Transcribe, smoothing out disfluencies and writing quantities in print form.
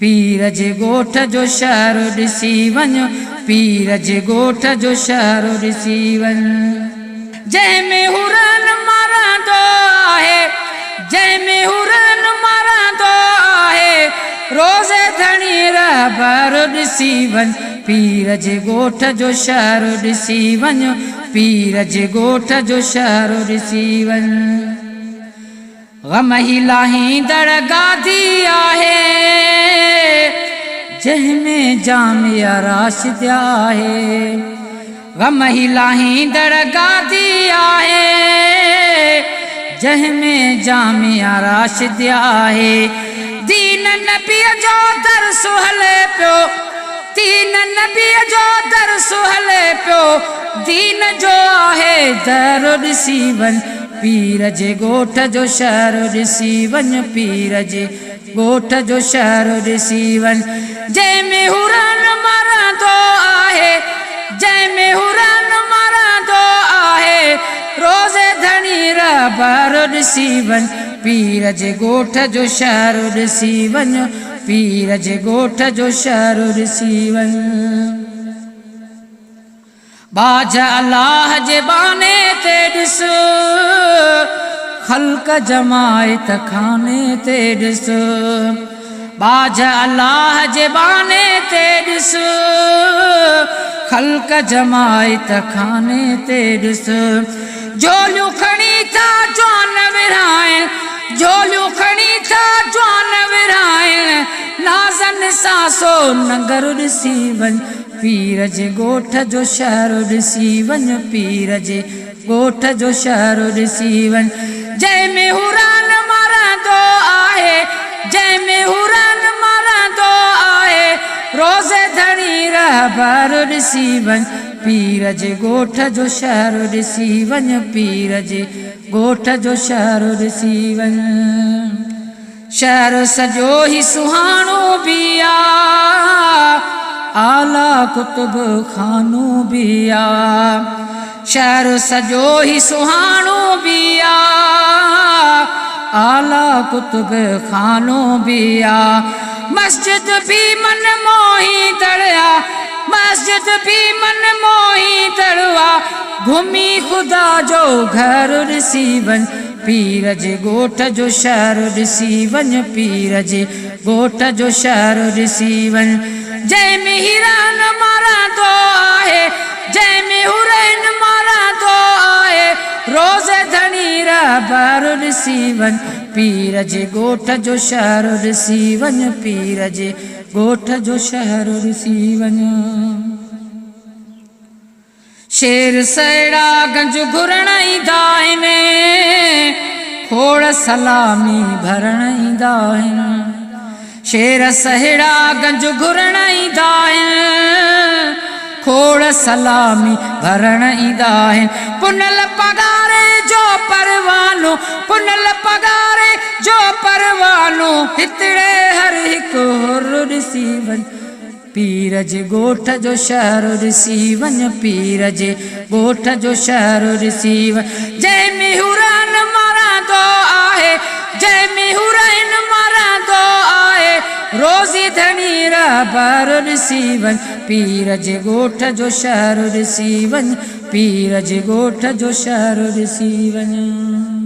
पीर जे ॻोठ जो शहर ॾिसी वञो, पीर जे ॻोठ जो शहर ॾिसी वञ। जंहिंमें हुरन मरंदो आहे, जंहिंमें हुरन मरंदो आहे, रोज़े धणी रहबर ॾिसी वञ। पीर जे ॻोठ जो शहर ॾिसी वञो, पीर जे ॻोठ जो शहर ॾिसी वञ। ग़म ही लाहींदड़ गादी आहे, जंहिंमें जामिया राशिद आहे। ग़म ही लाहींदड़ गादी आहे, जंहिंमें जामिया राशिद आहे। दीन नबीअ जो दर्स हले पियो, दीन नबीअ जो दर्स हले पियो, दीन जो आहे दर ॾिसी वञ। पीर जे ॻोठ जो शहर ॾिसी वञ, पीर जे ॻोठ जो शहर ॾिसी वञ। जंहिंमें हुरन मरंदो आहे, जंहिंमें हुरन मरंदो आहे, रोज़े धणी रहबर ॾिसी वञ। पीर जे ॻोठ जो शहर ॾिसी वञ, पीर जे ॻोठ जो शहर ॾिसी वञ। बाज अल्लाह जे बाने ते ॾिस, ख़ल्क़ जमायत खाने ते ॾिस। बाज अल्लाह जे बाने ते ॾिस, ख़ल्क़ जमायत खाने ते ॾिस। झोलियूं खणी था जवान विरहाइण, झोलियूं खणी था जवान विरहाइण, नाज़न सां सो नगर ॾिसी वञ। पीर जे ॻोठ जो शहर ॾिसी वञ, पीर जे ॻोठ जो शहर ॾिसी वञ। जंहिंमें हुरन मरंदो आहे, जंहिंमें हुरन मरंदो आहे, रोज़े धणी रहबर ॾिसी वञ। पीर जे ॻोठ जो शहर ॾिसी वञ, पीर जे ॻोठ जो शहर ॾिसी वञ। शहर सॼो ही सुहानो बि आहे, आला कुतुब खानो बि आहे। शहर सॼो ही सुहानो बि आहे, आला कुतुब खानो बि आहे। मस्जिद भी मन मोहींदड़ आहे, मस्जिद भी मन मोहींदड़ आहे, घुमी ख़ुदा जो घर ॾिसी वञ। पीर जे ॻोठ जो शहर ॾिसी वञ, पीर जे ॻोठ जो शहर ॾिसी वञ। जंहिंमें हिरन मरंदो आहे, जंहिंमें हुरन मरंदो आहे, रोज़े धणी रहबर ॾिसी वञ। पीर जे ॻोठ जो शहर ॾिसी वञ, पीर जे ॻोठ जो शहर ॾिसी वञ। शेर सहिड़ा गंज घुरण ईंदा आहिनि, खोड़ सलामी भरण ईंदा आहिनि। शेर सहिड़ा गंज घुरण ईंदा आहिनि, खोड़ सलामी भरण ईंदा आहिनि। पुनल पगारे जो परवानो, पुनल पगारे जो परवानो, हितड़े हर हिकु हुर ॾिसी वञ। पीर जे ॻोठ जो शहर ॾिसी वञ, पीर जे ॻोठ जो शहर ॾिसी वञ। जंहिंमें हुरन मरंदो आहे, जंहिंमें हुरन मरंदो आहे, रोज़ी धणी रहबर ॾिसी वञ। पीर जे ॻोठ जो शहर ॾिसी वञ, पीर जे ॻोठ जो शहर ॾिसी वञ।